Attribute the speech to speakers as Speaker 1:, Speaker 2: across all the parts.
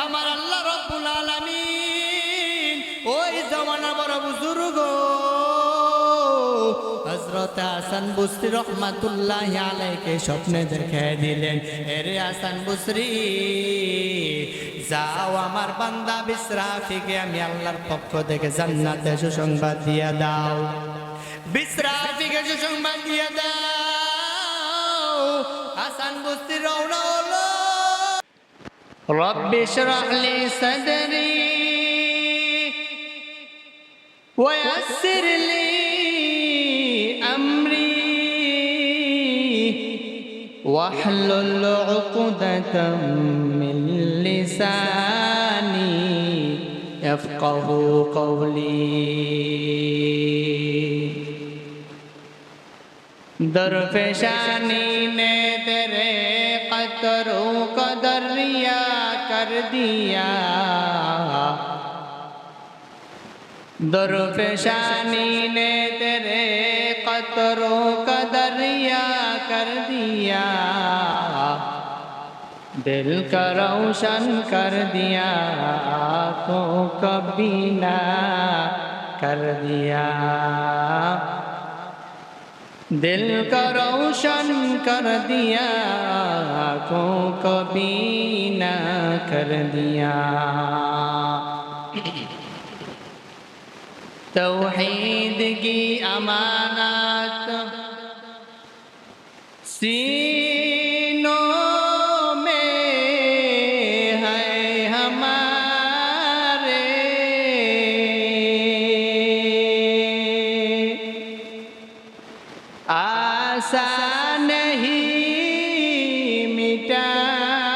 Speaker 1: আমার আল্লাহ রব্বুল আলামিন ওই জামানা বড় বুজুর্গ হযরত হাসান বসরি রহমাতুল্লাহি আলাইহিকে স্বপ্নে দেখায় দিলেন, এরে হাসান বসরি যাও আমার বান্দা বিসরাফিকে আমি আল্লাহর পক্ষ থেকে জান্নাতে সুসংবাদ দিয়ে দাও। বিসরাফিকে সুসংবাদ দিয়ে দাও। হাসান বসরি রওনা হলো। রব্বি ইশরাহ লি সাদরি ওয়া ইয়াসসির লি আমরি واحلل عقدة من لساني يفقه قولي درفشانی نے تیرے قطروں کو دریا کر دیا درفشانی نے تیرے قطروں کا دریا کر دیا دل کا روشن کر دیا آنکھوں کا بینا کر دیا دل کا روشن کر دیا آنکھوں کا بینا کر دیا توحید کی امانت سینوں میں ہے ہمارے آسان نہیں مٹانا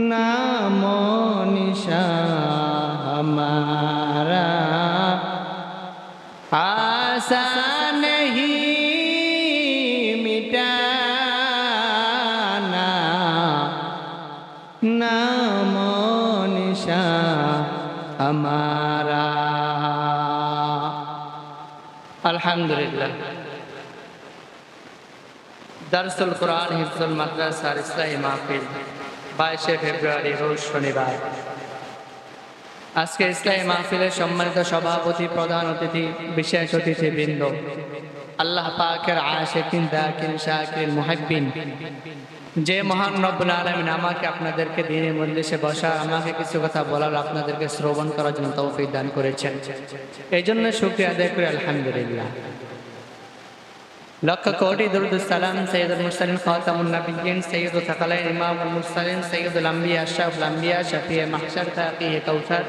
Speaker 1: نام و نشان ہمارا آسان نہیں مٹانا نام و نشان ہمارا আলহামদুলিল্লাহ দারসুল কোরআন হিফজুল মাদ্রাসার ইসলামী মাহফিল 22 ফেব্রুয়ারি রোজ শনিবার। আজকে ইসলামী মাহফিলের সম্মানিত সভাপতি, প্রধান অতিথি, বিশেষ অতিথিবৃন্দ, আল্লাহ পাকের আশিকিন, যাকিরিন, শাকিরিন, মুহিব্বিন, যে মহান রব্বুল আলামিন আমাকে আপনাদেরকে দ্বীনের মজলিসে বসা, আমাকে কিছু কথা বলার, আপনাদেরকে শ্রবণ করার জন্য তৌফিক দান করেছেন, এই জন্য শুকরিয়া আদায় করি আলহামদুলিল্লাহ। লক্ষ কোটি দুরূদ সালাম সাইয়্যিদুল মুরসালিন খাতামুন নবিয়্যিন সাইয়্যিদুল সাকালাইন ইমামুল মুরসালিন সাইয়্যিদুল আম্বিয়া আশরাফুল আম্বিয়া শফিয়ে মাহশর তাকিয়ে কাউসার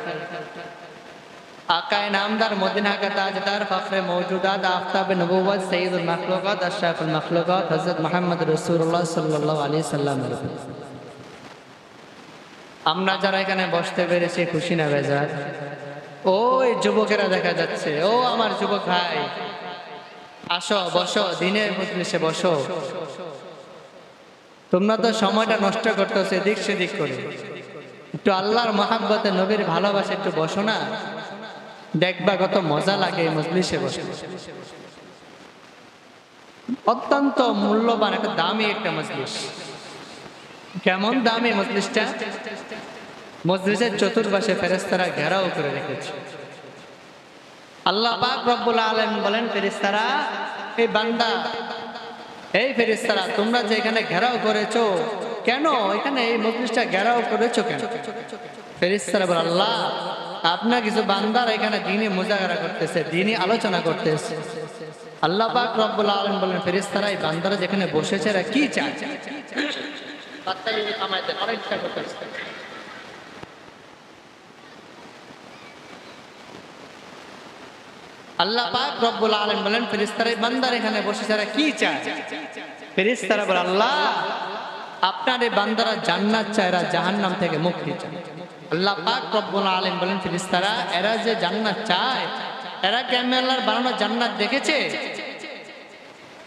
Speaker 1: आकाए नामदार मदीना का ताजदार फख्र मौजूदात आफ्ताब नबुव्वत सय्यदुल मखलूकात अशरफुल मखलूकात हज़रत मुहम्मद रसूलुल्लाह सल्लल्लाहु अलैहि वसल्लम। আমরা যারা এখানে বসতে পেরেছি খুশি না বেজার? ওই যুবকেরা দেখা যাচ্ছে, ও আমার যুবক ভাই, আসো বসো, দিনের মজলিসে বসো। তোমরা তো সময়টা নষ্ট করতেছো এদিক সেদিক করে, একটু আল্লাহর মহাব্বতে, নবীর ভালোবাসা একটু বসো না, দেখবা কত মজা লাগে এই মজলিসে বসে। অত্যন্ত মূল্যবান একটা দামি একটা মজলিস। কেমন দামি মজলিসটা? মজলিসের চতুর্পাশে ফেরেশতারা ঘেরাও করে রেখেছে। আল্লাহ পাক রব্বুল আলামিন বলেন, ফেরেশতারা, এই বান্দা, এই ফেরেশতারা, তোমরা যে এখানে ঘেরাও করেছো কেন? এখানে এই মজলিসটা ঘেরাও করেছো কেন? ফেরেশতারা বলে, আল্লাহ, আপনার কিছু বান্দার এখানে দ্বীনি মুজাহারা করতেছে, দ্বীনি আলোচনা করতেছে। আল্লাহ পাক রব্বুল আলামিন বলেন, ফেরেশতারা, এই বান্দারা যেখানে বসেছে এরা কি চায়? আল্লাহ পাক রব্বুল আলামিন বলেন, ফেরেশতারা, এই বান্দারা এখানে বসেছে এরা কি চায়? ফেরেশতারা বলে, আল্লাহ, আপনার এই বান্দারা জান্নাত চায়, এরা জাহান্নাম থেকে মুক্তি চায়। আল্লাহ পাক রব্বুল আলামিন বলেন, ফেরেশতারা, এরা যে জান্নাত চায়, এরা কি আমি আল্লাহর বানানো জান্নাত দেখেছে?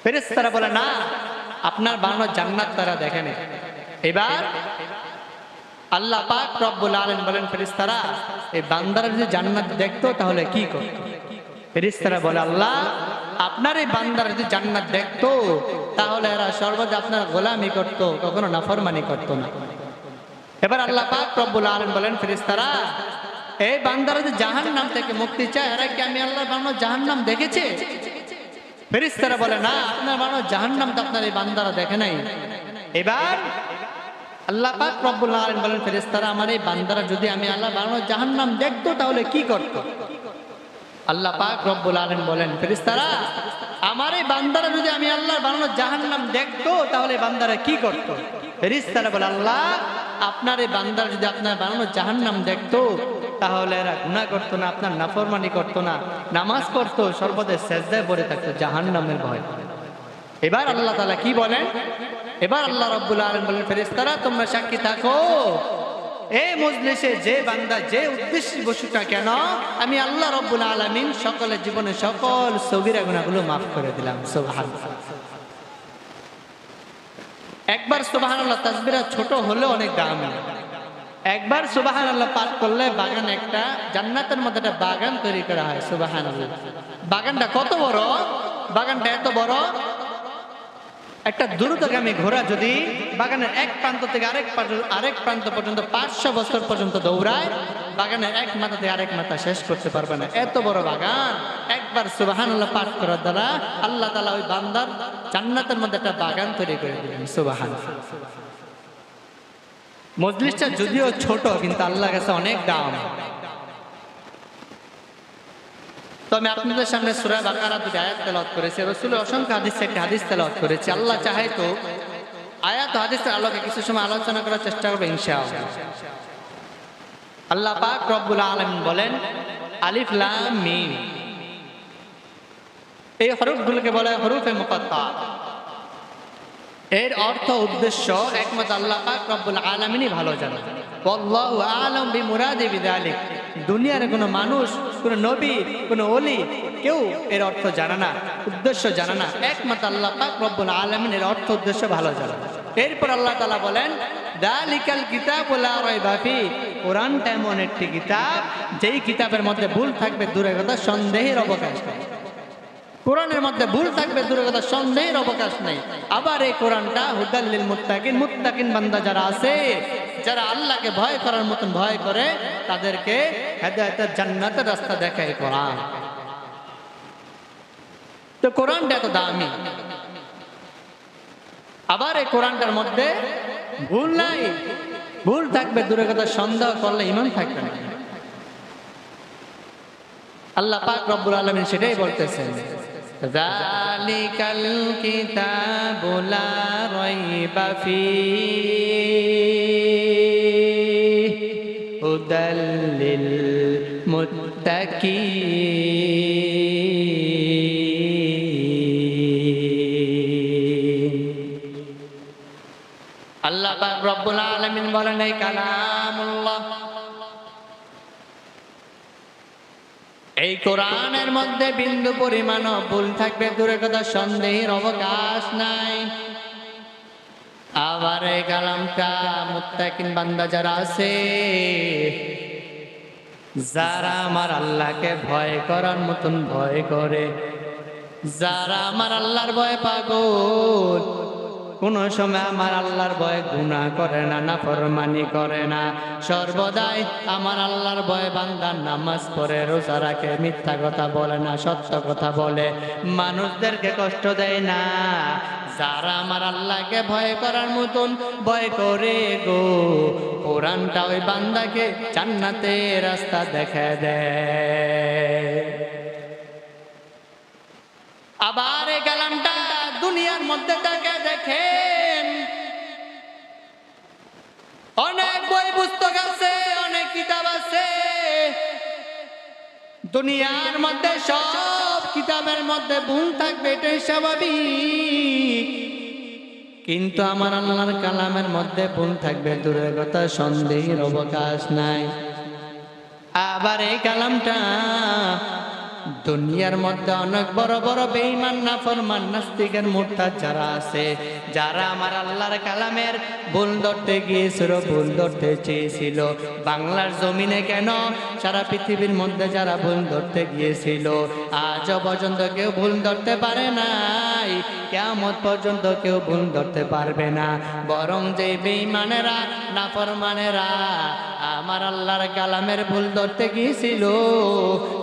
Speaker 1: ফেরেশতারা বলে, না, আপনার বানানো জান্নাত তারা দেখেনি। এবার আল্লাহ পাক রব্বুল আলামিন বলেন, ফেরেশতারা, এই বান্দারা যদি জান্নাত দেখতো তাহলে কি করতো? ফেরেশতারা বলে, আল্লাহ, আপনার এই বান্দারা যদি জান্নাত দেখতো তাহলে এরা সর্বদা আপনার গোলামি করত, কখনো নাফরমানি করত না। এবার আল্লাহ পাক রব্বুল আলামিন বলেন, ফেরেশতারা এই বান্দারা যদি জাহান্নাম থেকে মুক্তি চায়, এরা কি আমি আল্লাহর বানানো জাহান্নাম দেখেছে? ফেরেশতারা বলে, না, আপনার বানানো জাহান্নাম তো আপনার এই বান্দারা দেখে নাই। এবার আল্লাহ পাক রব্বুল আলামিন বলেন, ফেরেশতারা আমার এই বান্দারা যদি আমি আল্লাহর বানানো জাহান্নাম দেখতো তাহলে কি করত? আল্লাহ পাক রব্বুল আলামিন বলেন, ফেরেশতারা আমার এই বান্দারা যদি আমি আল্লাহর বানানো জাহান্নাম দেখতো তাহলে বান্দারা কি করত? ফেরেশতারা বলে, আল্লাহ আপনার এই বান্দারা যদি আপনার বানানো জাহান্নাম দেখতো তাহলে এরা গুনাহ করতো না, আপনার নাফরমানি করতো না, নামাজ পড়তো, সর্বদা সেজদায় পড়ে থাকতো জাহান্নামের ভয়। এবার আল্লাহ তাআলা কি বলেন? এবার আল্লাহ রাব্বুল আলামিন বলেন, ফেরেশতারা তোমরা সাক্ষী থাকো, এই মজলিসে যে বান্দা যে উদ্দেশ্যে বসুক না কেন, আমি আল্লাহ রাব্বুল আলামিন সকলের জীবনে সকল সগীরা গুনাহগুলো মাফ করে দিলাম। সুবহানাল্লাহ। একবার সুবহানাল্লাহ তাসবিহা ছোট হলেও অনেক দামি। একবার সুবহানাল্লাহ পাঠ করলে বাগান, একটা জান্নাতের মধ্যে একটা বাগান তৈরি করা হয়। সুবহানাল্লাহ। বাগানটা কত বড়? বাগানটা এত বড়, একটা দ্রুতগামী ঘোড়া যদি বাগানের এক প্রান্ত থেকে আরেক প্রান্ত পর্যন্ত 500 বছর পর্যন্ত দৌড়ায়, বাগানের এক মাথা থেকে আরেক মাথা শেষ করতে পারবে না, এত বড় বাগান। একবার সুবহানাল্লাহ পাঠ করার দ্বারা আল্লাহ তাআলা ওই বান্দার জান্নাতের মধ্যে একটা বাগান তৈরি করে দিলেন। সুবহানাল্লাহ। মজলিসটা যদিও ছোট কিন্তু আল্লাহর কাছে অনেক দাম। তো আমি আপনাদের সামনে সূরা বাকারা 2 আয়াত তেলাওয়াত করেছি, রাসূলের অসংখ্য হাদিস থেকে হাদিস তেলাওয়াত করেছি। আল্লাহ চাহে তো আয়াত ও হাদিসের আলোকে কিছু সময় আলোচনা করার চেষ্টা করব ইনশাআল্লাহ। আল্লাহ পাক রব্বুল আলামিন বলেন, আলিফ লাম মিম, এই হরফগুলোকে বলা হয় হরফে মুকাত্তা। এর অর্থ উদ্দেশ্য একমাত্র আল্লাহ পাক রব্বুল আলামিনই ভালো জানেন। আল্লাহু আ'লাম বিমুরাদি বিযালিক। দুনিয়ার কোনো মানুষ, কোনো নবী, কোনো ওলি কেউ এর অর্থ জানে না, উদ্দেশ্য জানে না, একমাত্র আল্লাহ পাক রব্বুল আলামিন এর অর্থ উদ্দেশ্য ভালো জানেন। এরপর আল্লাহ তাআলা বলেন, যালিকাল কিতাবু লা রাইবা ফি, কোরআনটা এমন একটি কিতাব যেই কিতাবের মধ্যে ভুল থাকবে দূরে কথা সন্দেহের অবকাশ নেই। কোরআনের মধ্যে ভুল থাকবে দূরে কথা সন্দেহের অবকাশ নেই। আবার এই কোরআনটা হুদাল লিল মুত্তাকিন, মুত্তাকিন বান্দা যারা আছে, যারা আল্লাহকে ভয় করার মতন ভয় করে, তাদেরকে হেদায়েতের জান্নাতের রাস্তা দেখায় কোরআন। তো কোরআনটা এত দামি। আবার এই কোরআনটার মধ্যে ভুল নাই, ভুল থাকবে দূরে কথা সন্দেহ করলে ঈমান থাকবে না। আল্লাহ পাক রব্বুল আলামিন সেটাই বলতেছেন, যালিকাল কিতাবু লা রাইবা ফীহি হুদাল লিল মুত্তাকিন। আল্লাহ পাক রব্বুল আলামিন বলেন, এই কালামুল্লাহ, এই কোরআনের মধ্যে বিন্দু পরিমাণ ভুল থাকবে দূরে কথা সন্দেহের অবকাশ নাই। আবার এই কালামটা মুত্তাকিন বান্দা যারা আছে, যারা আমার আল্লাহকে ভয় করার মতন ভয় করে, যারা আমার আল্লাহর ভয় পাগল, কোন সময় আমার আল্লাহর ভয়ে গুনাহ করে না, নাফরমানি করে না, সর্বদাই আমার আল্লাহর ভয়ে বান্দা নামাজ পড়ে, রোজা রাখে, মিথ্যা কথা বলে না, সত্য কথা বলে, মানুষদেরকে কষ্ট দেয় না, যারা আমার আল্লাহকে ভয় করার মতন ভয় করে গো, কোরআনটা ওই বান্দাকে জান্নাতের রাস্তা দেখায় দেয়। আবার এই কালামটা দুনিয়ার মধ্যে তাকে দেখেন, অনেক বই পুস্তক আছে, অনেক কিতাব আছে, দুনিয়ার মধ্যে সব কিতাবের মধ্যে ভুল থাকবে, এটাই স্বাভাবিক। কিন্তু আমার আল্লাহর কালামের মধ্যে ভুল থাকবে দূরের কথা সন্দেহের অবকাশ নাই। আবার এই কালামটা দুনিয়ার মধ্যে অনেক বড় বড় বেঈমান নাফরমান নাস্তিকের মুরতাদ যারা আছে, যারা আমার আল্লাহর কালামের ভুল ধরতে গিয়েছিল, ভুল ধরতে চেয়েছিল, বাংলার জমিনে কেন সারা পৃথিবীর মধ্যে যারা ভুল ধরতে গিয়েছিল, আজও পর্যন্ত কেউ ভুল ধরতে পারে নাই, কিয়ামত পর্যন্ত কেউ ভুল ধরতে পারবে না। বরং যে বেঈমানেরা নাফরমানেরা আমার আল্লাহর কালামের ভুল ধরতে গিয়েছিল,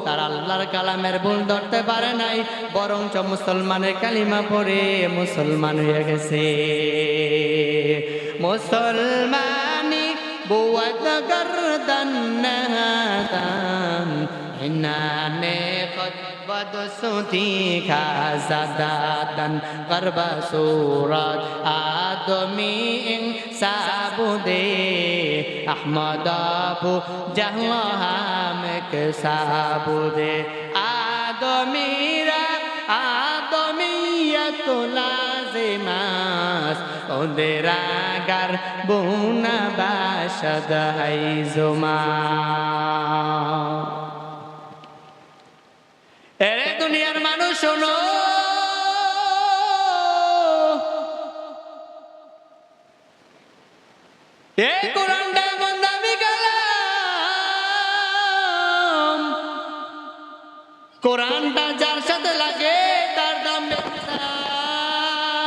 Speaker 1: তারা আল্লাহর কালামের ভুল ধরতে পারে নাই, বরঞ্চ মুসলমানের কালিমা পড়ে মুসলমান হয়ে গেছে। মুসলমানি বুয়াত গর্দান নাহাতান ইনানে খতবত সুতি খাজাদাতান করবা সুরাত আদমি সাবুদে আহমদ আবু জাহলাম কে সাবুদে আদমিরা আদমিয়ত লাজিমাস ওদের আগার বুনা বাসদ হাইজুমা। এরে দুনিয়ার মানুষ শোনো, এই কোরআনটা এমন দামি কালাম, কোরআনটা যার সাথে লাগে তার দাম বেড়ে যায়।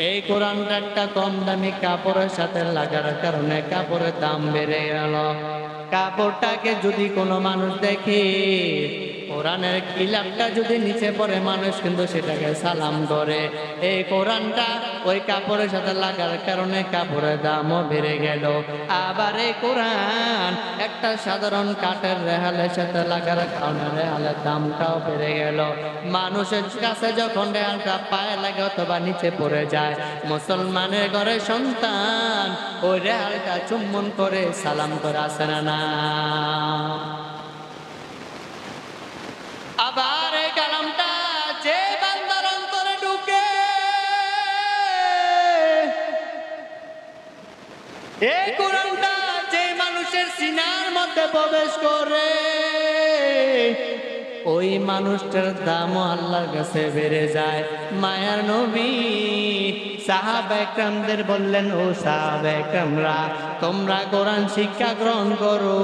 Speaker 1: এই কোরআনটা একটা কম দামি কাপড়ের সাথে লাগার কারণে কাপড়ের দাম বেড়ে গেল। কাপড়টাকে যদি কোনো মানুষ দেখে, কোরআনের খিলাফটা যদি নিচে পড়ে, মানুষ কিন্তু সেটাকে সালাম করে। এই কোরআনটা ওই কাপড়ের সাথে লাগার কারণে কাপড়ের দামও বেড়ে গেল। আবার এই কোরআন একটা সাধারণ কাঠের রেহালের সাথে লাগার কারণে রেহালের দামটাও বেড়ে গেল। মানুষের কাছে যখন রেহালটা পায়ে লাগে অথবা নিচে পড়ে যায়, মুসলমানের ঘরে সন্তান ওই রেহালটা চুম্বন করে সালাম করে আসে না। আবার এই কালামটা যে বান্দার অন্তরে ঢুকে, এই কোরআনটা যে মানুষের সিনার মধ্যে প্রবেশ করে, ওই মানুষটার দামও আল্লাহর কাছে বেড়ে যায়। মায়ার নবী সাহাবা একরামদের বললেন, ও সাহাবা একরামরা, তোমরা কোরআন শিক্ষা গ্রহণ করো,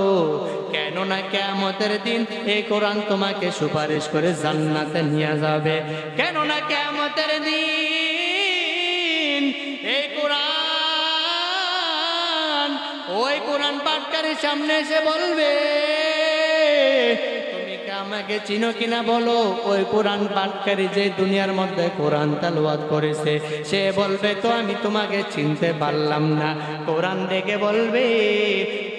Speaker 1: কেননা কিয়ামতের দিন এই কোরআন তোমাকে সুপারিশ করে জান্নাতে নিয়ে যাবে। কেননা কিয়ামতের দিন এই কোরআন ওই কোরআন পাঠকারীর সামনে এসে বলবে, আমাকে চিনো কিনা বলো। ওই কোরআন পাঠকারী যে দুনিয়ার মধ্যে কোরআন তেলাওয়াত করেছে, সে বলবে, তো আমি তোমাকে চিনতে পারলাম না। কোরআন দেখে বলবে,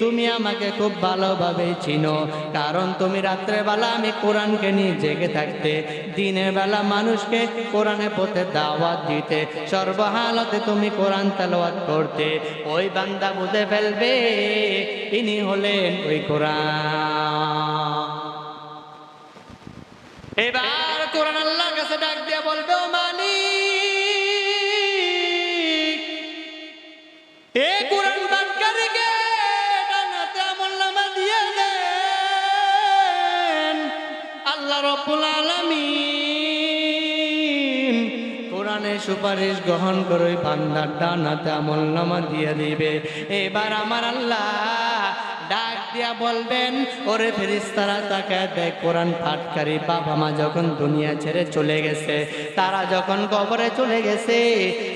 Speaker 1: তুমি আমাকে খুব ভালোভাবে চিনো, কারণ তুমি রাত্রে বেলা আমি কোরআনকে নিয়ে জেগে থাকতে, দিনের বেলা মানুষকে কোরআনের পথে দাওয়াত দিতে, সর্বহালতে তুমি কোরআন তেলাওয়াত করতে। ওই বান্দা বুঝে ফেলবে ইনি হলেন ওই কোরআন। এবার কোরআন আল্লাহর কাছে ডাক দিয়ে বলবে, ও মালিক, এই কোরআন পাঠকারীকে ডানাতে আমলনামা দিয়ে দেন। আল্লাহ রাব্বুল আলামিন কোরআনের সুপারিশ গ্রহণ করে ওই বান্দার ডানাতে আমলনামা দিয়ে দিবে। এবার আমার আল্লাহ ডাক দিয়া বলবেন, ওরে ফেরেশতারা তাকায় দেখ, কোরআন পাঠকারী বাবা মা যখন দুনিয়া ছেড়ে চলে গেছে, তারা যখন কবরে চলে গেছে,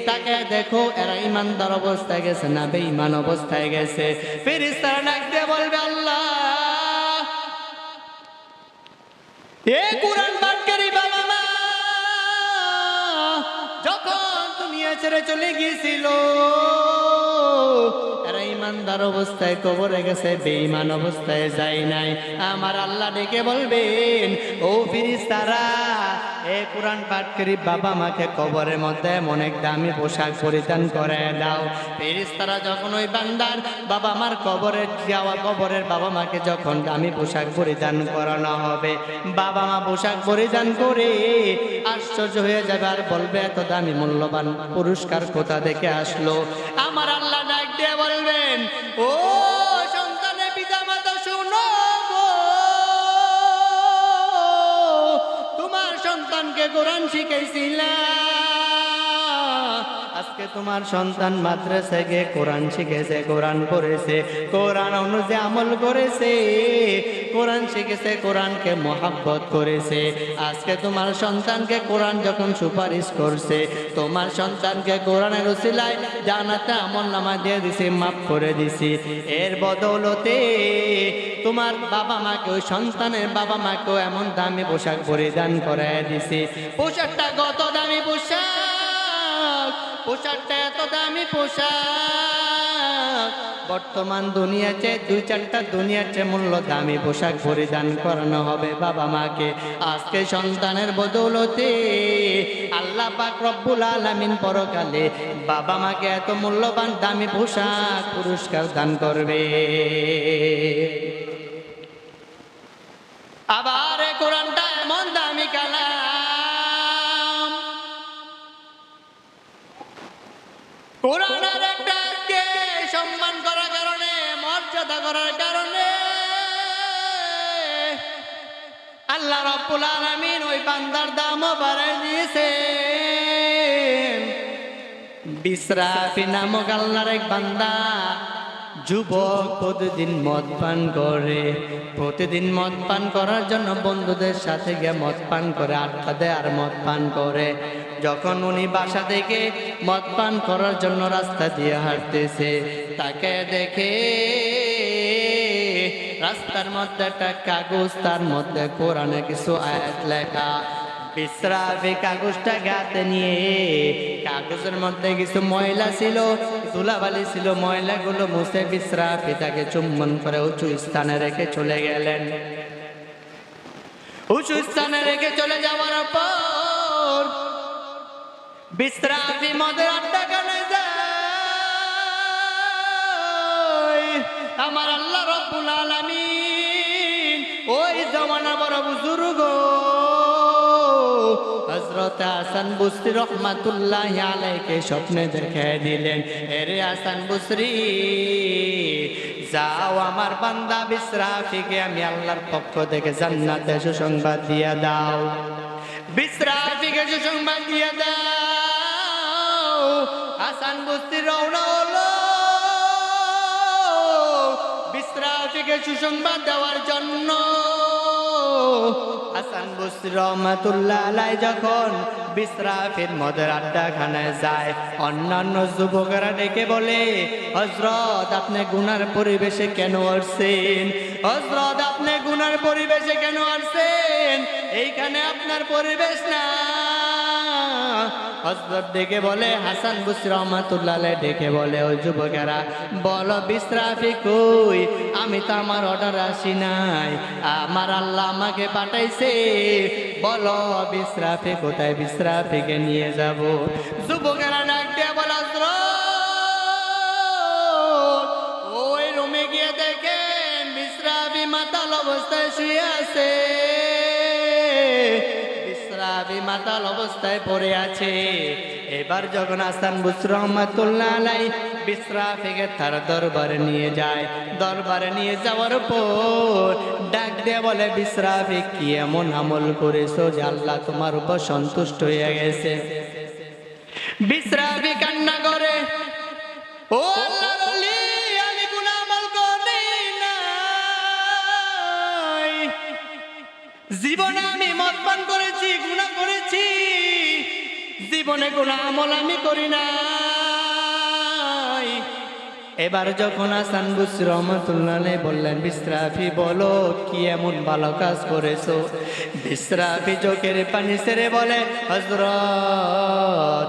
Speaker 1: তাকায় দেখো এরা ইমানদার অবস্থায় গেছে না বেঈমান অবস্থায় গেছে। ফেরেশতারা ডাক দিয়া বলবে, আল্লাহ, এ কোরআন পাঠকারী বাবা মা যখন দুনিয়া ছেড়ে চলে গিয়েছিল, এরা ইমানদার অবস্থায় কবরে গেছে, বেঈমান অবস্থায় যায় নাই। আমার আল্লাহ ডেকে বলবেন, ও ফেরেশতারা, এই কোরআন পাঠকারী বাবা মাকে কবরের মধ্যে অনেক দামি পোশাক পরিধান করে দাও। ফেরেশতারা যখন ওই বান্দার বাবা মার কবরে যাওয়া, কবরের বাবা মাকে যখন দামি পোশাক পরিধান করানো হবে, বাবা মা পোশাক পরিধান করে আশ্চর্য হয়ে যাবে আর বলবে, এত দামি মূল্যবান পুরস্কার কোথা থেকে আসলো? আমার আল্লাহ ডাক দিয়ে বলবেন, ও সন্তানের পিতা মাতা শুনো, সন্তানকে কোরআন শিখাইছিলা, আজকে তোমার সন্তান মাদ্রাসায় গিয়ে কোরআন শিখেছে, কোরআন পড়েছে, কোরআন অনুযায়ী আমল করেছে, কোরআন শিখেছে, কোরআনকে মহাব্বত করেছে। আজকে তোমার সন্তানকে কোরআন যখন সুপারিশ করছে, তোমার সন্তানকে কোরআনের উসিলায় জান্নাতে আমলনামা দিয়ে দিছি, মাফ করে দিছি। এর বদৌলতে তোমার বাবা মাকে, ওই সন্তানের বাবা মাকেও এমন দামি পোশাক পরিধান করায় দিছি। পোশাকটা কত দামি পোশাক, পোশাকটা এত দামি পোশাক, বর্তমান দুনিয়ার চেয়ে 2-4টা দুনিয়ার চেয়ে মূল্য দামি পোশাক পরিধান করানো হবে বাবা মাকে। আজকে সন্তানের বদৌলতে আল্লাহ পাক রব্বুল আলামিন পরকালে বাবা মাকে এত মূল্যবান দামি পোশাক পুরস্কার দান করবে। আবার এই কোরআনটা এমন দামি কালাম, কোরআনের একটাকে সম্মান করার কারণে, মর্যাদা করার কারণে আল্লাহ রাব্বুল আলামিন ওই বান্দার দামও বাড়ায় দিয়েছেন। বিসরাফি নামক আল্লাহর এক বান্দা, যুবক, প্রতিদিন মদ পান করে, প্রতিদিন মদ পান করার জন্য বন্ধুদের সাথে গিয়ে মদ পান করে, আড্ডা দেয় আর মদ পান করে। যখন উনি বাসা থেকে মদ পান করার জন্য রাস্তা দিয়ে হাঁটতেছে, তাকে দেখে রাস্তার মধ্যে একটা কাগজ, তার মধ্যে কোরআনে কিছু আয়াত লেখা। বিসরাফি কাগজটা গাতে নিয়ে, কাগজের মধ্যে কিছু ময়লা ছিল, ধুলাবালি ছিল, ময়লাগুলো মুছে বিসরাফি তাকে চুম্বন করে উঁচু স্থানে রেখে চলে গেলেন। উঁচু স্থানে রেখে চলে যাওয়ার পর বিসরাফি মদের আড্ডা কানে যায়। আমার আল্লাহ রাব্বুল আলামিন ওই জামানা বড় বুজুর্গ হযরত হাসান বসরি রহমাতুল্লাহি আলাইহিকে স্বপ্নে দেখায় দিলেন, এরে হাসান বসরি, যাও আমার বান্দা বিসরাফিকে আমি আল্লাহর পক্ষ থেকে জান্নাতে সুসংবাদ দিয়ে দাও। বিসরাফিকে সুসংবাদ দিয়ে দাও। হাসান বসরি রওনা হলো বিসরাফিকে সুসংবাদ দেওয়ার জন্য। হাসান বসরি রহমাতুল্লাহ আলাইহি যখন বিসরাফির মদের আড্ডাখানায় যায়, অন্যান্য যুবকেরা ডেকে বলে, হযরত আপনি গুনার পরিবেশে কেন আসছেন? হযরত আপনি গুনার পরিবেশে কেন আসছেন? এইখানে আপনার পরিবেশ না। হযরত ডেকে বলে, হাসান বসরি রহমাতুল্লাহ আলাইহি ডেকে বলে, ও যুবকেরা বলো বিসরাফি কই? আমি তো আমার অর্ডার আসি নাই, আমার আল্লাহ আমাকে পাঠাইছে, বলো বিসরাফি কোথায়, বিসরাফিকে নিয়ে যাব। যুবকেরা ডাক দিয়ে বলে, ওই রুমে গিয়ে দেখেন বিসরাফি মাতাল অবস্থায় শুয়ে আছে, বিসরাফি মাতাল অবস্থায় পড়ে আছে। এবার যখন হাসান বসরি রহমাতুল্লাহ আলাইহি বিসরাফিকে তার দরবারে নিয়ে যায়, দরবারে নিয়ে যাওয়ার পর ডাক দিয়ে বলে, বিসরাফি কি এমন আমল করেছো যে আল্লাহ তোমার উপর সন্তুষ্ট হয়ে গেছে? বিসরাফি কান্না করে, ও আল্লাহর ওলি, আমি গুনাহ আমল করি নাই, জীবনে আমি মদ পান করেছি, গুনাহ করেছি, জীবনে কোনো আমল আমি করি নাই। এবার যখন হাসান বসরি রহমাতুল্লাহ আলাইহি বললেন, বিসরাফি বলো কি এমন ভালো কাজ করেছো? বিসরাফি চোখের পানি ছেড়ে বলে, হযরত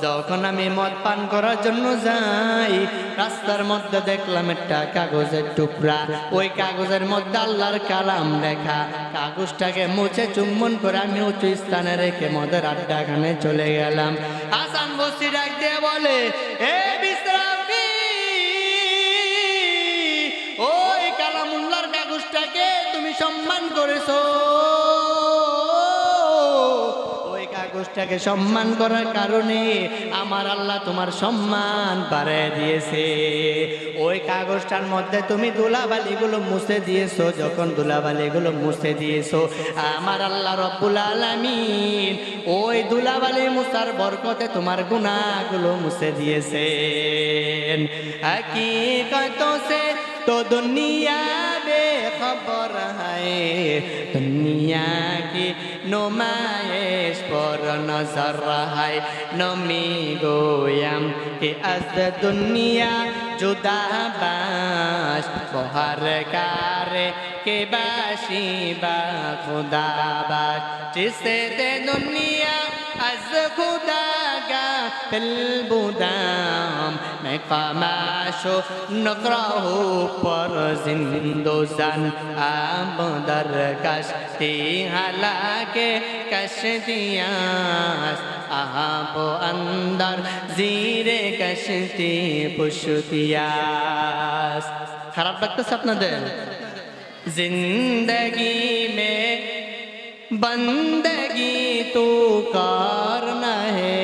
Speaker 1: যখন আমি মদ পান করার জন্য যাই, রাস্তার মধ্যে দেখলাম একটা কাগজের টুকরা, ওই কাগজের মধ্যে আল্লাহর কালাম লেখা। কাগজটাকে মুছে চুম্বন করে আমি উঁচু স্থানে রেখে মদের আড্ডাখানে চলে গেলাম। হাসান বসরি ডাক দিয়ে বলে, এ বিসরাফি, ওই কালামুল্লাহর কাগজটাকে তুমি সম্মান করেছো, কাগজটাকে সম্মান করার কারণে আমার আল্লাহ তোমার সম্মান বাড়ায় দিয়েছে। ওই কাগজটার মধ্যে তুমি ধুলাবালিগুলো মুছে দিয়েছো, যখন ধুলাবালিগুলো মুছে দিয়েছো আমার আল্লাহ রব্বুল আলামিন ওই ধুলাবালি মুছার বরকতে তোমার গুনাহগুলো মুছে দিয়েছেন। हकीकत से तो दुनिया बेखबर है, दुनिया की नुमाइश पर नजर है। नमी गोयम कि अज दुनिया जुदा बाश बहर कारे के बाशी बा खुदा बाश, जिसे दे दुनिया अज खुदा बिलबुदाम मैं कमाशो नकराहो पर जिंदोजन आब दर कश्ती हालाके कश्तियास आब अंदर जीरे कश्ती पुष्टियास। खराब लगता सपना दे जिंदगी में बंदगी तो करना है,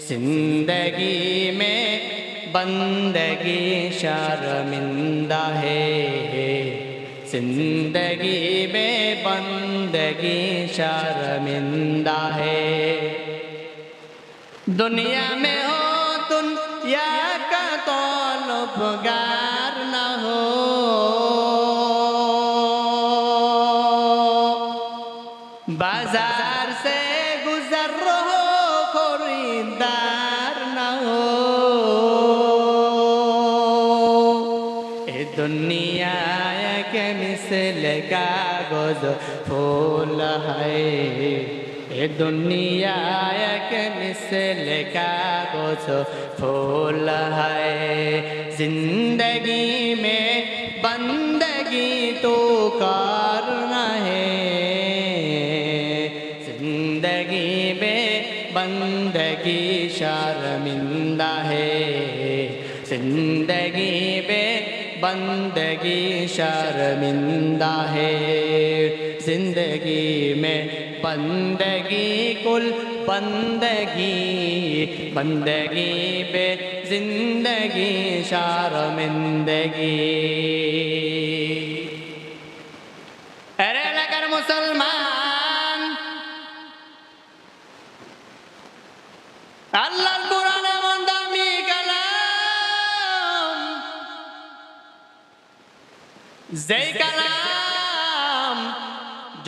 Speaker 1: जिंदगी में बंदगी शर्मिंदा है, जिंदगी में बंदगी शर्मिंदा है। दुनिया में हो दुनिया का तौलबगार न हो, बाजार से गुजर रहो खरीदार न हो। ए दुनिया के मिसल कागज फूल है, ए दुनिया के मिसल कागज फूल है। जिंदगी में बंदगी तो करना है, जिंदगी में बंदगी शर्मिंदा है, जिंदगी में बंदगी शर्मिंदा है। जिंदगी में बंदगी कुल बंदगी, बंदगी पे जिंदगी शर्मिंदगी। अरे लगर मुसलमान আল্লাহর কোরআন এমন দামি কালাম, যেই কালাম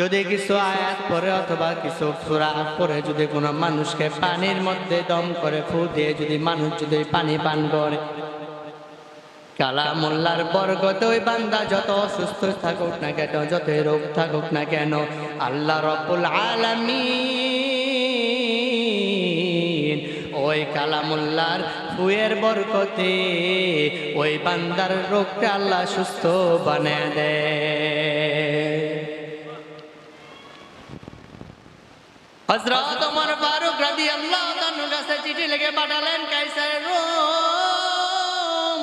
Speaker 1: যদি কিছু আয়াত পড়ে অথবা কিছু সূরা পড়ে যদি কোনো মানুষকে পানির মধ্যে দম করে ফু দিয়ে যদি মানুষ যদি পানি পান করে, কালামুল্লাহর বরকতে ওই বান্দা যত অসুস্থ থাকুক না কেন, যত রোগ থাকুক না কেন, আল্লাহ রব্বুল আলামিন ওই কালামুল্লাহর ফুয়ের বরকতে ওই বান্দার রোগটা আল্লাহ সুস্থ বানিয়ে দেয়। হযরত ওমর ফারুক রাদিয়াল্লাহু তাআলার কাছে চিঠি লিখে পাঠালেন কায়সারের রোম,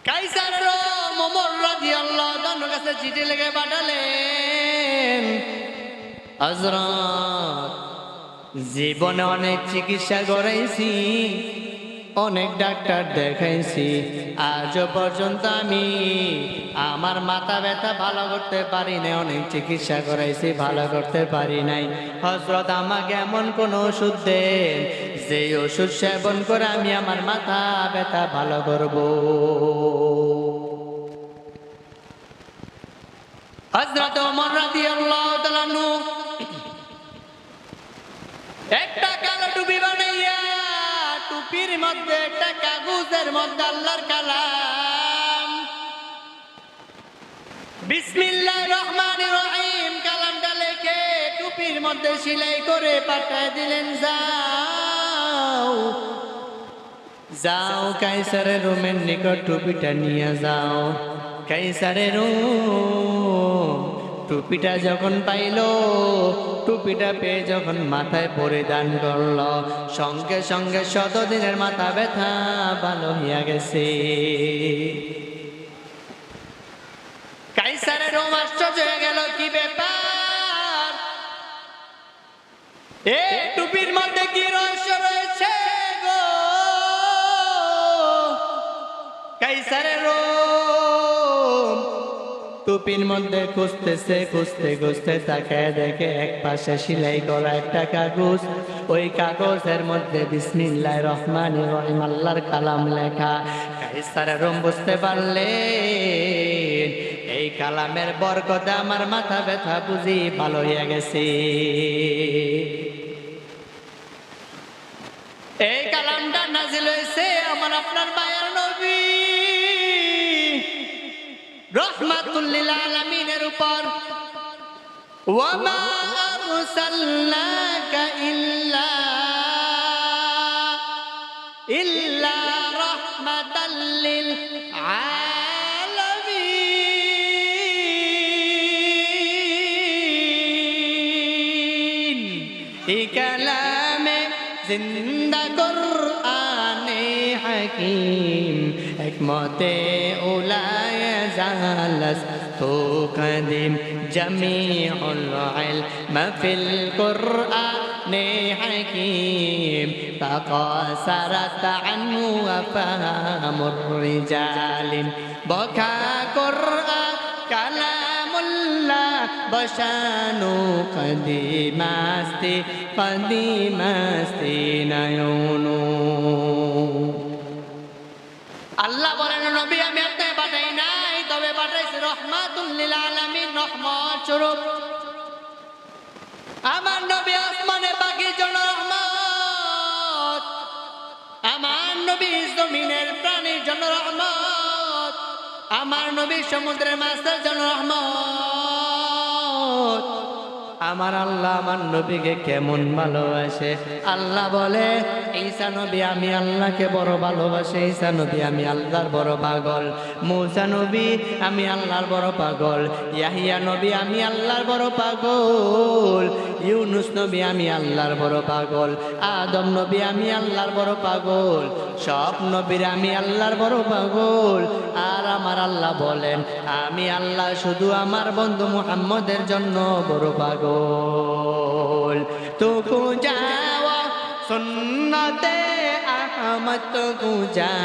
Speaker 1: কায়সারের রোম ওমর রাদিয়াল্লাহু তাআলার কাছে চিঠি লিখে পাঠালেন, হযরত জীবনে অনেক চিকিৎসা করাইছি, অনেক ডাক্তার দেখাইছি, আজও পর্যন্ত আমি আমার মাথা ব্যথা ভালো করতে পারি নাই, অনেক চিকিৎসা করাইছি ভালো করতে পারি নাই। হযরত আমাকে এমন কোন ওষুধ দেন যে ওষুধ সেবন করে আমি আমার মাথা ব্যথা ভালো করব। হযরত ওমর রাদিয়াল্লাহু তাআলা একটা কালো টুপি বানাইয়া টুপির মধ্যে একটা কাগজের মধ্যে আল্লাহর কালাম বিসমিল্লাহির রহমানির রহিম কালামটা লিখে টুপির মধ্যে সেলাই করে পাঠিয়ে দিলেন, যাও যাও কায়সারের রোমের নিকট টুপিটা নিয়ে যাও। কায়সারের রোম টুপিটা যখন পাইল, টুপিটা পেয়ে যখন মাথায় পরিধান করল, সঙ্গে সঙ্গে 100 দিনের মাথা ব্যথা ভালো হইয়া গেছে। কায়সারের রোম আশ্চর্য হয়ে গেল, কি ব্যাপার, এই টুপির মধ্যে কি রহস্য রয়েছে গো? কাইসারের রূপ টুপির মধ্যে খুঁজতেছে, খুঁজতে খুঁজতে তাকায় দেখে এক পাশে সেলাই করা একটা কাগজ। ওই কাগজের মধ্যে বিসমিল্লাহির রহমানির রহিম আল্লাহর কালাম লেখা। কাইসারের রূপ বুঝতে পারলেন এই কালামের বরকতে আমার মাথা ব্যথা বুঝি ভালো হয়ে গেছে। এই কালামটা নাজিল হয়েছে আমার আপনার মায়ের নবী রহমাতুল লিল আলামিনের উপর। ওয়া মা আরসালনাকা ইল্লা রাহমাতাল লিল আলামিন। এই কালামে জিন্দা কুরআনে হাকিম হিকমতে উলায় জালাস তো কদিম জমিউল ইলম ফিল কুরআনে হাকিম তাকাসারাত আনহু আফহামুর রিজালিম বকা কুরআন কালামুল্লাহ বশানু কদিমাস্তি কদিমাস্তি নয়নু। আল্লাহ বলেন নবী আমি আপনাকে পাঠাই নাই, তবে পাঠাইছি রহমাতুল লিল আলামিন, রহমত স্বরূপ। আমার নবী আসমানে পাখির জন্য রহমত, আমার নবী জমিনের প্রাণীর জন্য রহমত, আমার নবী সমুদ্রের মাছের জন্য রহমত। আমার আল্লাহ আমার নবীকে কেমন ভালোবাসে। আল্লাহ বলে ঈসা নবী আমি আল্লাহকে বড় ভালোবাসি, ঈসা নবী আমি আল্লাহর বড় পাগল, মূসা নবী আমি আল্লাহর বড় পাগল, ইয়াহিয়া নবী আমি আল্লাহর বড় পাগল, ইউনুস নবী আমি আল্লাহর বড় পাগল, আদম নবী আমি আল্লাহর বড় পাগল, সব নবীর আমি আল্লাহর বড় পাগল। আর আমার আল্লাহ বলেন আমি আল্লাহ শুধু আমার বন্ধু মুহাম্মদের জন্য বড় পাগল। তুকু যাওয়া সুন্নতে আহমদ তুকু যা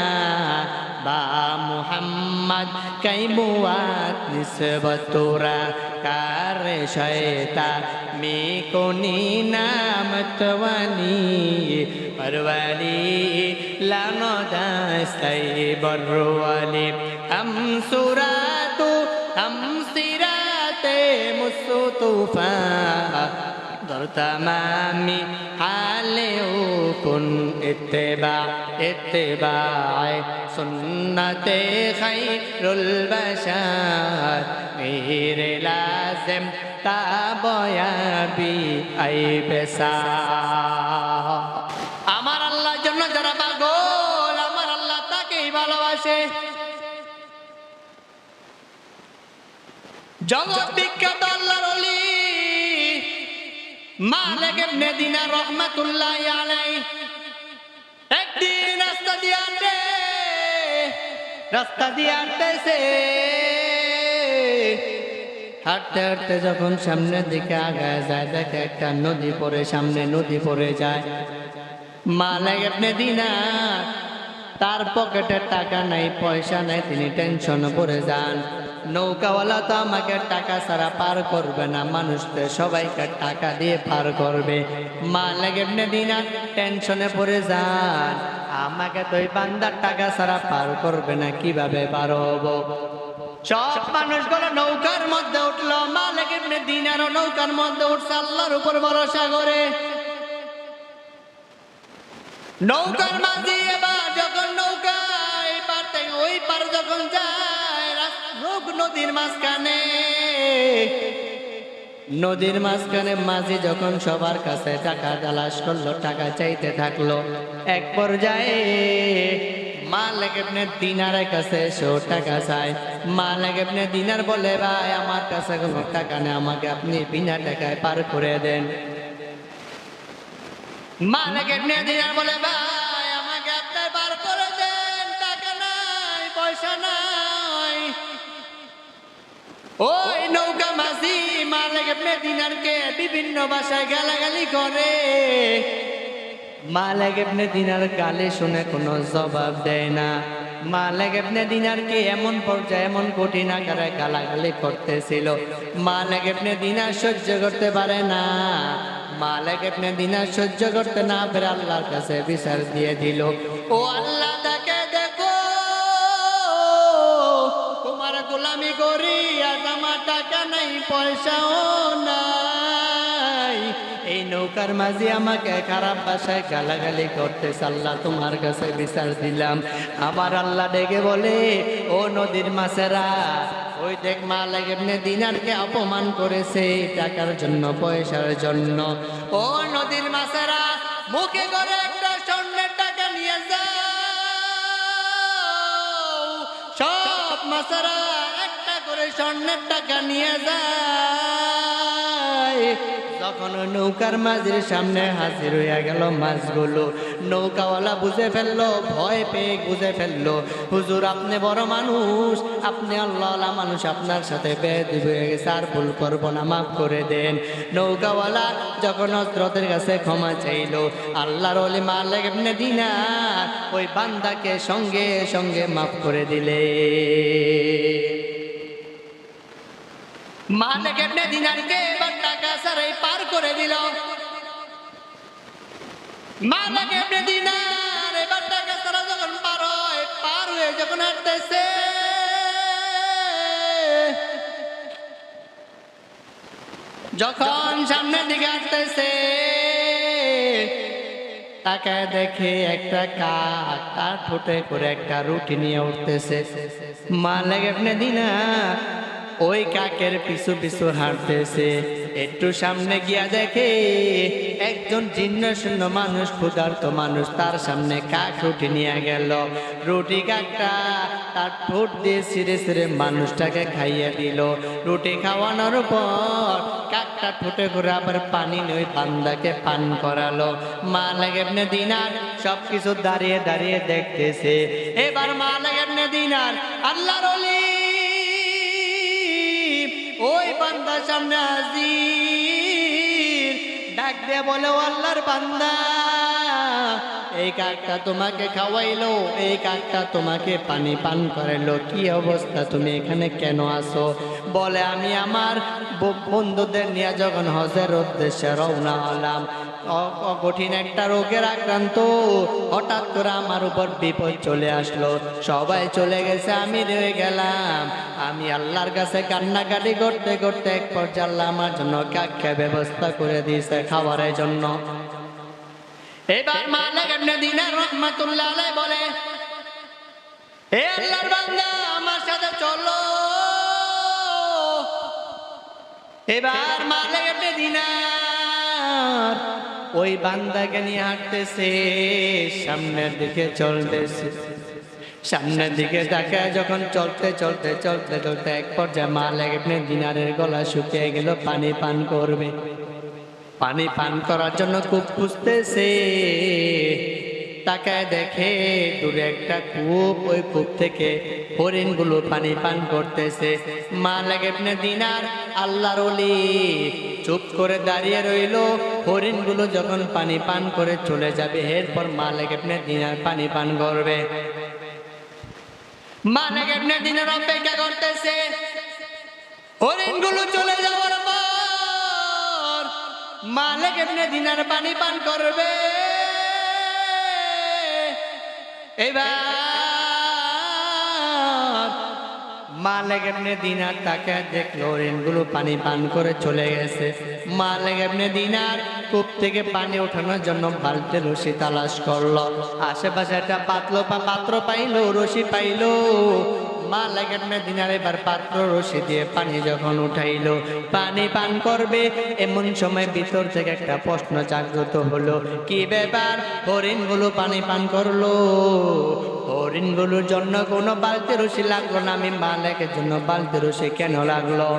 Speaker 1: বা মুহাম্মদ কাইমুয়াত নিসবতুরা কার শয়তা মে কোনি নামতওয়ানি পরওয়ালি লানো দাস্তাই বরওয়ালি हम सुरातु हम सिराते मुस्तफा दर तमामी हाले कुन इत्तिबा इत्तिबाए सुन्नते खैरुल बशर मेरे लाजिम ताबयाबी आई बेसा। আমার আল্লাহর জন্য যারা পাগল আমার আল্লাহ তাকেই ভালোবাসে। জগৎ বিখ্যাত আল্লাহর ওলি মালিক ইবনে দিনার রাহমাতুল্লাহি আলাইহি একদিন রাস্তা দিয়ে হাঁটতেছে, হাঁটতে হাঁটতে যখন সামনের দিকে আগায় যায় দেখে একটা নদী পড়ে, সামনে নদী পড়ে যায়। মালিক ইবনে দিনার তার পকেটে টাকা নাই, পয়সা নাই, তিনি টেনশনে পড়ে যান। নৌকাওয়ালা তো আমাকে টাকা ছাড়া পার করবে না, মানুষ তো সবাইকে টাকা দিয়ে পার করবে। মালিক ইবনে দিনার টেনশনে পড়ে যান, আমাকে তো ওই বান্দার টাকা ছাড়া পার করবে না, কিভাবে পার হব? সব মানুষগুলো নৌকার মধ্যে উঠলো, মালিক ইবনে দিনারও নৌকার মধ্যে উঠছে আল্লাহর উপর ভরসা করে। নৌকার মাঝি এবার যখন নৌকা এই পার থেকে ওই পার যখন যায় নদীর মাঝখানে, নদীর মাঝখানে মাঝি যখন সবার কাছে টাকা তালাশ করলো, টাকা চাইতে থাকলো। এক পর্যায়ে মালিক ইবনে দিনারের কাছে সে টাকা চায়। মালিক ইবনে দিনার বলে ভাই আমার কাছে কোনো টাকা নেই, আমাকে আপনি বিনা টাকায় পার করে দেন। মালিক ইবনে দিনার বলে ভাই আমাকে আপনি পার করে দেন, টাকা নাই পয়সা নাই। ওই নৌকা মালিক ইবনে দিনারকে বিভিন্ন ভাষায় গালাগালি করে। মালিক ইবনে দিনার গালি শুনে কোনো জবাব দেয় না। মালিক ইবনে দিনারকে এমন পর্যায়ে এমন কঠিন আকারে গালাগালি করতেছিল, মালিক ইবনে দিনার সহ্য করতে পারে না। মালিক ইবনে দিনার সহ্য করতে না পেরে আল্লাহর কাছে বিচার দিয়ে দিল, ও আল্লাহ, তাকে দেখো, তোমার গোলামি করি আজ আমার টাকা নাই, পয়সাও নাই, এই নৌকার মাঝি আমাকে খারাপ ভাষায় গালাগালি করতেছে, আল্লাহ তোমার কাছে বিচার দিলাম। আমার আল্লাহ ডেকে বলে, ও নদীর মাছেরা, ওই দেখ মালিক ইবনে দিনারকে অপমান করেছে টাকার জন্য, পয়সার জন্য। ও নদীর মাছেরা, মুখে করে একটা স্বর্ণের টাকা নিয়ে যাও। সব মাছেরা একটা করে স্বর্ণের টাকা নিয়ে যায়। যখন নৌকার মাঝির সামনে হাজির হইয়া গেল মাছগুলো, নৌকাওয়ালা বুঝে ফেললো, ভয় পেয়ে বুঝে ফেললো, হুজুর আপনি বড় মানুষ, আপনি আল্লাহওয়ালা মানুষ, আপনার সাথে বেয়াদবি হয়ে গেছে, আর ভুল করবো না, মাফ করে দেন। নৌকাওয়ালা যখন হযরতের কাছে ক্ষমা চাইলো, আল্লাহর ওলি মালিক ইবনে দিনার ওই বান্দাকে সঙ্গে সঙ্গে মাফ করে দিলে। মালিক ইবনে দিনারকে এবার টাকা ছাড়াই পার করে দিল। মালিক ইবনে দিনার এবার টাকা ছাড়া যখন পার হয়ে যখন হাঁটতেছে, যখন সামনের দিকে হাঁটতেছে, তাকে দেখে একটা কাক তার ঠোঁটে করে একটা রুটি নিয়ে উঠতেছে। মালিক ইবনে দিনার ওই কাকের পিছু পিছু হাঁটতেছে। একটু সামনে গিয়া দেখে একজন জীর্ণ শূন্য মানুষ, ক্ষুধার্ত মানুষ, তার সামনে কাক রুটি নিয়ে গেল। রুটি কাকটা তার ঠোঁট দিয়ে ছিঁড়ে ছিঁড়ে মানুষটাকে খাইয়ে দিল। রুটি খাওয়ানোর পর কাকটা ঠোঁটে করে আবার পানি ওই বান্দাকে পান করালো। মালিক ইবনে দিনার সবকিছু দাঁড়িয়ে দাঁড়িয়ে দেখতেছে। এবার মালিক ইবনে দিনার আল্লাহর ওলি ওই বান্দার সামনে হাজির, ডাক দিয়ে বলে, ও আল্লাহর বান্দা, এই কাকটা তোমাকে খাওয়াইলো, এই কাকটা তোমাকে পানি পান করাইলো, কি অবস্থা, তুমি এখানে কেন আসো? বলে, আমি আমার বন্ধুদের নিয়ে যখন হজের উদ্দেশ্যে রওনা হলাম, কঠিন একটা রোগের আক্রান্ত, হঠাৎ করে আমার উপর বিপদ চলে আসলো, সবাই চলে গেছে, আমি রয়ে গেলাম। আমি আল্লাহর কাছে কান্নাকাটি করতে করতে এক পর্যায়ে আল্লাহ আমার জন্য কাককে ব্যবস্থা করে দিয়েছে খাবারের জন্য। এবার মালিক ইবনে দিনার রাহমাতুল্লাহ আলাইহি বলে, হে আল্লাহর বান্দা, আমার সাথে চলো। এবার মালিক ইবনে দিনার ওই বান্দাকে নিয়ে হাঁটতেছে, সামনের দিকে চলতেছে। সামনের দিকে তাকায় যখন চলতে চলতে চলতে চলতে এক পর্যায়ে মালিক ইবনে দিনারের গলা শুকিয়ে গেল, পানি পান করবে। পানি পান করার জন্য খুব খুঁজতেছে, তাকায় দেখে দূরে একটা কূপ, ওই কূপ থেকে হরিণগুলো পানি পান করতেছে। মালিক ইবনে দিনার আল্লাহর ওলি চুপ করে দাঁড়িয়ে রইল। হরিণগুলো যখন পানি পান করে চলে যাবে, এরপর মালিক ইবনে দিনার পানি পান করবে। মালিক ইবনে দিনার অপেক্ষা করতেছে, হরিণগুলো চলে যাওয়ার পর মালিক ইবনে দিনার পানি পান করবে। এবার মালিক ইবনে দিনার তাকে দেখলো, হরিণগুলো পানি পান করে চলে গেছে। মালিক ইবনে দিনার কূপ থেকে পানি ওঠানোর জন্য বালতি রশি তালাশ করলো, আশেপাশে একটা পাত্র পাইলো, রশি পাইলো। মালিক ইবনে দিনার এবার পাত্র রশি দিয়ে পানি যখন উঠাইলো, পানি পান করবে, এমন সময় ভিতর থেকে একটা প্রশ্ন জাগ্রত হলো, কি ব্যাপার, হরিণগুলো পানি পান করলো, হরিণগুলোর জন্য কোনো বালতি রশি লাগলো না, আমি মালিকের জন্য বালতি রশি কেন লাগলো?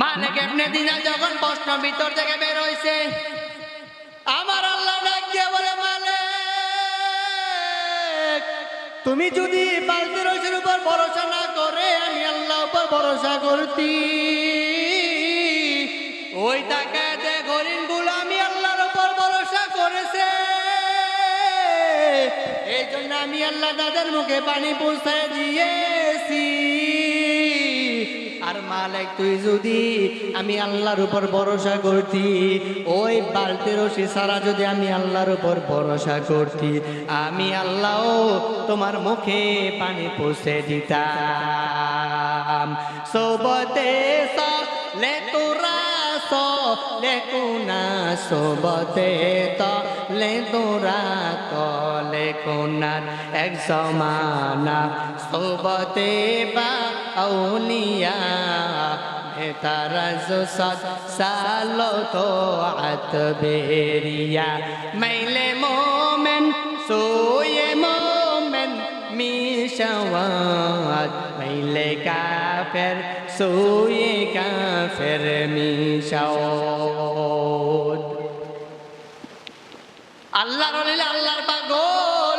Speaker 1: মালিক ইবনে দিনার যখন প্রশ্ন ভিতর থেকে বের হইছে, আমার আল্লাহ ডাক দিয়ে বলে, মালিক, তুমি যদি বালতি রশির উপর ভরসা না করে আমি আল্লাহর উপর ভরসা করতি, ওই তাকায় দেখ হরিণগুলো আমি আল্লাহর উপর ভরসা করেছে, এই জন্য আমি আল্লাহ তাদের মুখে পানি পৌঁছায় দিয়েছি। আর মালিক তুই যদি আমি আল্লাহর উপর ভরসা করতি, ওই বালতির রশি ছাড়া যদি আমি আল্লাহর উপর ভরসা করতি, আমি আল্লাহ তোমার মুখে পানি পৌঁছে দিতাম। সোবতে লে তোরা লে কোনা সোবতে লে তোরা লে কোনা এক জমানা সোবতে বা আউলিয়া তারা जो सात सालों तो अतबेरिया मैले मोमेन सोये मोमेन मिशवात मैले काफिर सोये काफिर मिशवात। আল্লাহর ওলি আল্লাহর পাগল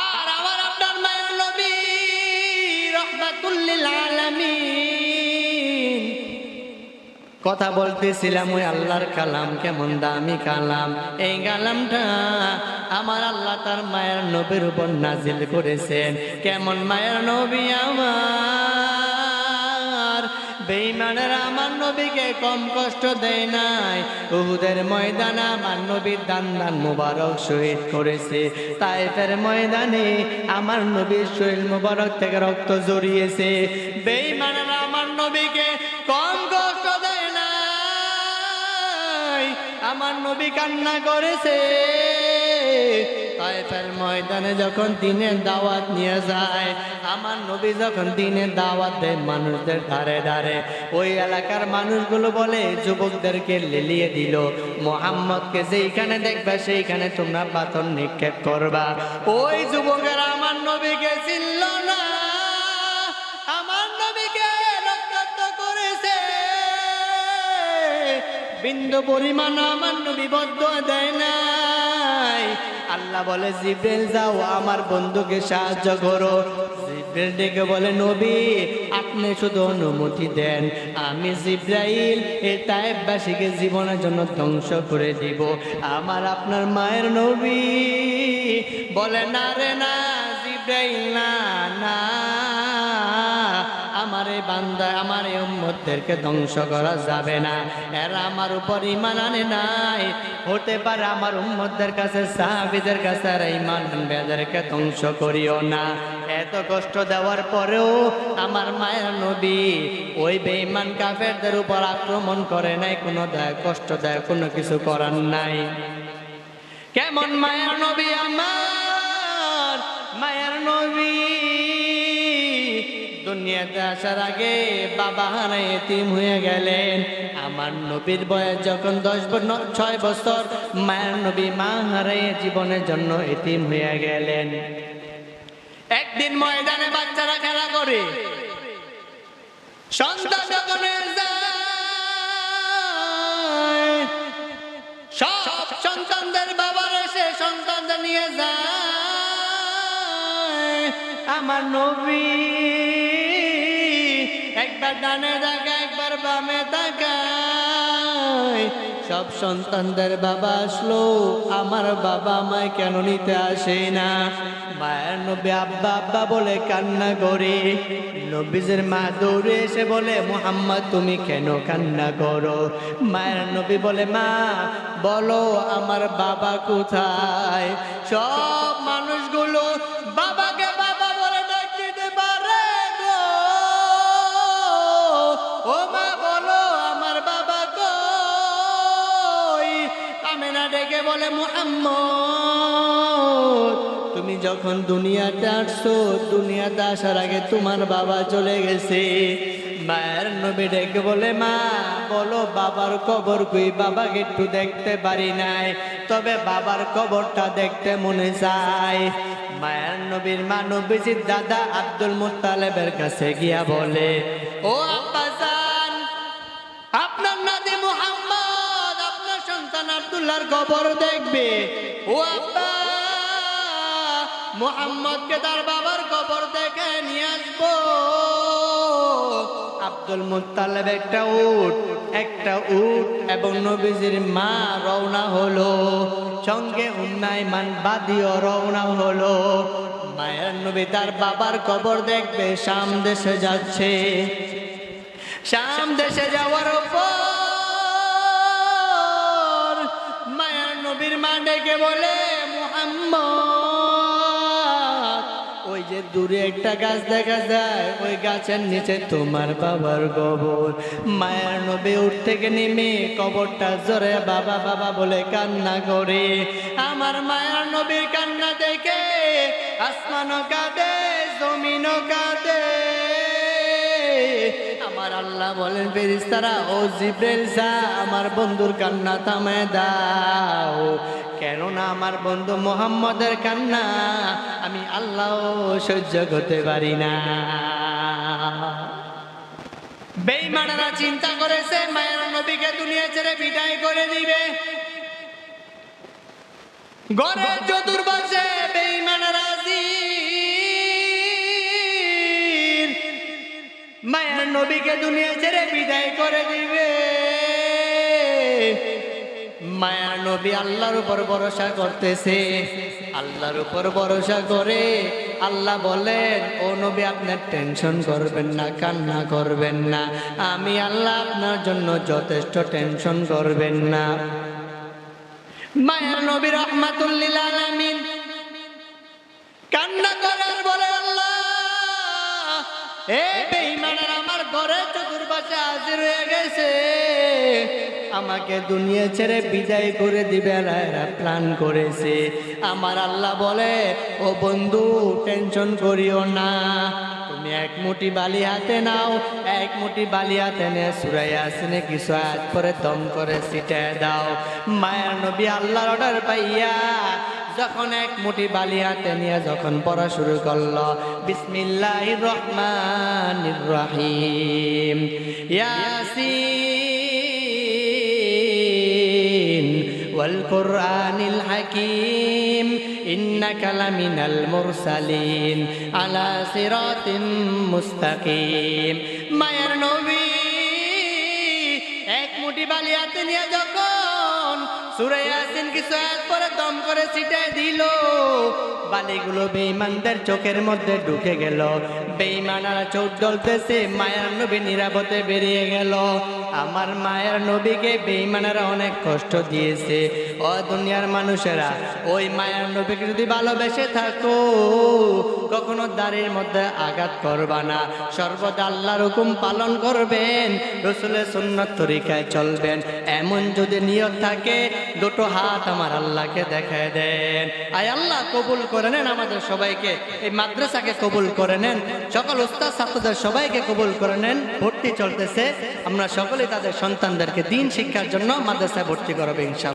Speaker 1: আর আমার আপনার মায়ের নবী রাহমাতুল লিল আলামিন। কথা বলতেছিলাম ওই আল্লাহর কালাম কেমন দামি কালাম, এই কালামটা আমার আল্লাহ তার মায়ের নবীর উপর নাজিল করেছেন। কেমন মায়ের নবী আমার, বেঈমানেরা আমার নবীকে কম কষ্ট দেয় নাই। উহুদের ময়দানে আমার নবীর দান দান মুবারক শহীদ করেছে, তায়েফের ময়দানে আমার নবীর শরীর মুবারক থেকে রক্ত ঝরিয়েছে। বেঈমানেরা আমার নবীকে কম কষ্ট দেয় নাই, আমার নবী কান্না করেছে। তায়েফের ময়দানে যখন দিনের দাওয়াত নিয়ে যায়, আমার নবী যখন দিনের দাওয়াত দেয় মানুষদের ধারে ধারে, ওই এলাকার মানুষগুলো বলে যুবকদেরকে লেলিয়ে দিল, মুহাম্মদকে যেইখানে দেখবে সেইখানে তোমরা পাথর নিক্ষেপ করবা। ওই যুবকেরা আমার নবীকে চিনল না, আমার নবীকে রক্তাক্ত করেছে। বিন্দু পরিমাণ আমার নবী বদদুয়া দেয় নাই। আল্লাহ বলে জিবরিল যাও আমার বন্ধুকে সাহায্য করো। জিবরিল ডেকে বলে নবী আপনি শুধু অনুমতি দেন, আমি জিবরাইল এই তায়েফবাসীকে জীবনের জন্য ধ্বংস করে দিব। আমার আপনার মায়ের নবী বলে না রে না জিবরাইল না না, আমার এই বান্দা আমার এই উম্মতদেরকে ধ্বংস করা যাবে না, এরা আমার উপর ঈমান আনে নাই। হতে পারে আমার উম্মতদের কাছে সাহাবীদের কাছে আর ঈমান আনবে, এদেরকে ধ্বংস করিও না। এত কষ্ট দেওয়ার পরেও আমার মায়ের নবী ওই বেঈমান কাফেরদের উপর আক্রমণ করে নাই, কোনো কষ্ট দেয় কোনো কিছু করার নাই। কেমন মায়ের নবী আমার মায়ের নবী, দুনিয়াতে আসার আগে বাবা হারায় এতিম হয়ে গেলেন। আমার নবীর বয়স যখন 6 বছর, মায়ের নবী মা হারায় জীবনের জন্য এতিম হয়ে গেলেন। একদিন ময়দানে বাচ্চারা খেলা করে, সন্তান যখন যায় সব সন্তানদের বাবার এসে সন্তানদের নিয়ে যায়। আমার নবী একবার ডানে তাকায় একবার বামে তাকায়, সব সন্তানদের বাবা আসলো, আমার বাবা আমায় কেন নিতে আসে না? মায়ের নবী আব্বা আব্বা বলে কান্না করে। নবীজির মা দৌড়ে এসে বলে মুহাম্মদ তুমি কেন কান্না করো? মায়ের নবী বলে মা বলো আমার বাবা কোথায়? সব মানুষগুলো বাবাকে বাবা বলে ডাক দিতে পারে গো, ও মা বলো আমার বাবা কই? আমিনা ডেকে বলে মুহাম্মদ তুমি যখন দুনিয়াতে আসছো, দুনিয়াতে আসার আগে তোমার বাবা চলে গেছে। মায়ের নবী ডেকে বলে মা বলো বাবার কবর কই? বাবাকে একটু দেখতে পারি নাই, তবে বাবার কবরটা দেখতে মনে চায়। মায়ের নবীর মা নবীজির দাদা আব্দুল মুত্তালিবের কাছে গিয়া বলে ও আব্বাজান, আপনার নাতি মুহাম্মদ আপনার সন্তান আব্দুল্লাহর কবর দেখবে। ও আব্বা মুহাম্মদকে তার বাবার কবর দেখে নিয়ে আসবো। আব্দুল মুত্তালিব একটা উট এবং নবীজির মা রওনা হলো, সঙ্গে উম্মে আইমান বাদিও রওনা হলো। মায়ের নবী তার বাবার কবর দেখবে, শাম দেশে যাচ্ছে। শাম দেশে যাওয়ার পর মায়ের নবীর মা ডেকে বলে, মুহাম্মদ, ওই যে দূরে একটা গাছ দেখা যায়, ওই গাছের নিচে তোমার বাবার কবর। মায়ের নবী উঠ থেকে নেমে কবরটা জোরে বাবা বাবা বলে কান্না করে। আমার মায়ের নবীর কান্না দেখে আসমানও কাঁদে, জমিনও কাঁদে। আমার আল্লাহ বলেন, ফেরেশতারা, ও জিবরাইল যা আমার বন্ধুর কান্না থামায় দাও, কেননা আমার বন্ধু মুহাম্মদের কান্না আমি আল্লাহ সহ্য করতে পারি না। বেঈমানরা চিন্তা করেছে মায়ের নবীকে দুনিয়া ছেড়ে বিদায় করে দিবে। ঘরের চতুর্পাশে বেঈমানরা মায়ের নবীকে দুনিয়া ছেড়ে বিদায় করে দিবে। মায়ের নবী আল্লাহর উপর ভরসা করতেছে। আল্লাহর উপর ভরসা করে আল্লাহ বলেন, ও নবী আপনার টেনশন করবেন না, কান্না করবেন না, আমি আল্লাহ আপনার জন্য যথেষ্ট, টেনশন করবেন না। মায়ের নবী রাহমাতুল লিল আলামিন কান্না করার বলে, আল্লাহ, এই বেঈমানরা আমার ঘরের চতুর্পাশে হাজির হয়ে গেছে, আমাকে দুনিয়া ছেড়ে বিদায় করে দিবে, এরা প্ল্যান করেছে। আমার আল্লাহ বলে, ও বন্ধু টেনশন করিও না, তুমি এক মুঠি বালি হাতে নাও, এক মুঠি বালি হাতে নিয়ে সূরা ইয়াসিনে কিছু আয়াত পরে দম করে ছিটিয়ে দাও। মায়ের নবী আল্লাহর অর্ডার পাইয়া যখন এক মুঠি বালি হাতে নিয়ে যখন পড়া শুরু করলো, বিসমিল্লাহির রহমানির রহিম, ইয়াসিন ওয়াল কুরআনিল হাকীম ইন্নাকা লামিনাল মুরসালিন আলা সিরাতিম মুস্তাকিম। মায়ের নবী এক মুঠি বালি হাতে নিয়ে যখন সূরা ইয়াসিন কিছু আয়াত পরে দম করে ছিটিয়ে দিল, বালিগুলো বেঈমানদের চোখের মধ্যে ঢুকে গেল। বেঈমানরা চোখ জ্বলতেছে, মায়ের নবী নিরাপদে বেরিয়ে গেল। আমার মায়ের নবীকে বেঈমানরা অনেক কষ্ট দিয়েছে। ও দুনিয়ার মানুষেরা, ওই মায়ের নবীকে যদি ভালোবেসে থাকো, কখনো দাড়ির মধ্যে আঘাত করবা না, সর্বদা আল্লাহর হুকুম পালন করবেন, রাসূলের সুন্নাত তরিকায় চলবেন, এমন যদি নিয়ত থাকে দুটো হাত আমার আল্লাহকে দেখায় দেন। আয় আল্লাহ কবুল করে নেন আমাদের সবাইকে, এই মাদ্রাসাকে কবুল করে নেন, সকল উস্তাদ ছাত্রদের সবাইকে কবুল করে নেন। ভর্তি চলতেছে, আমরা সকলেই তাদের সন্তানদেরকে দ্বীন শিক্ষার জন্য মাদ্রাসায় ভর্তি করব ইনশাআল্লাহ।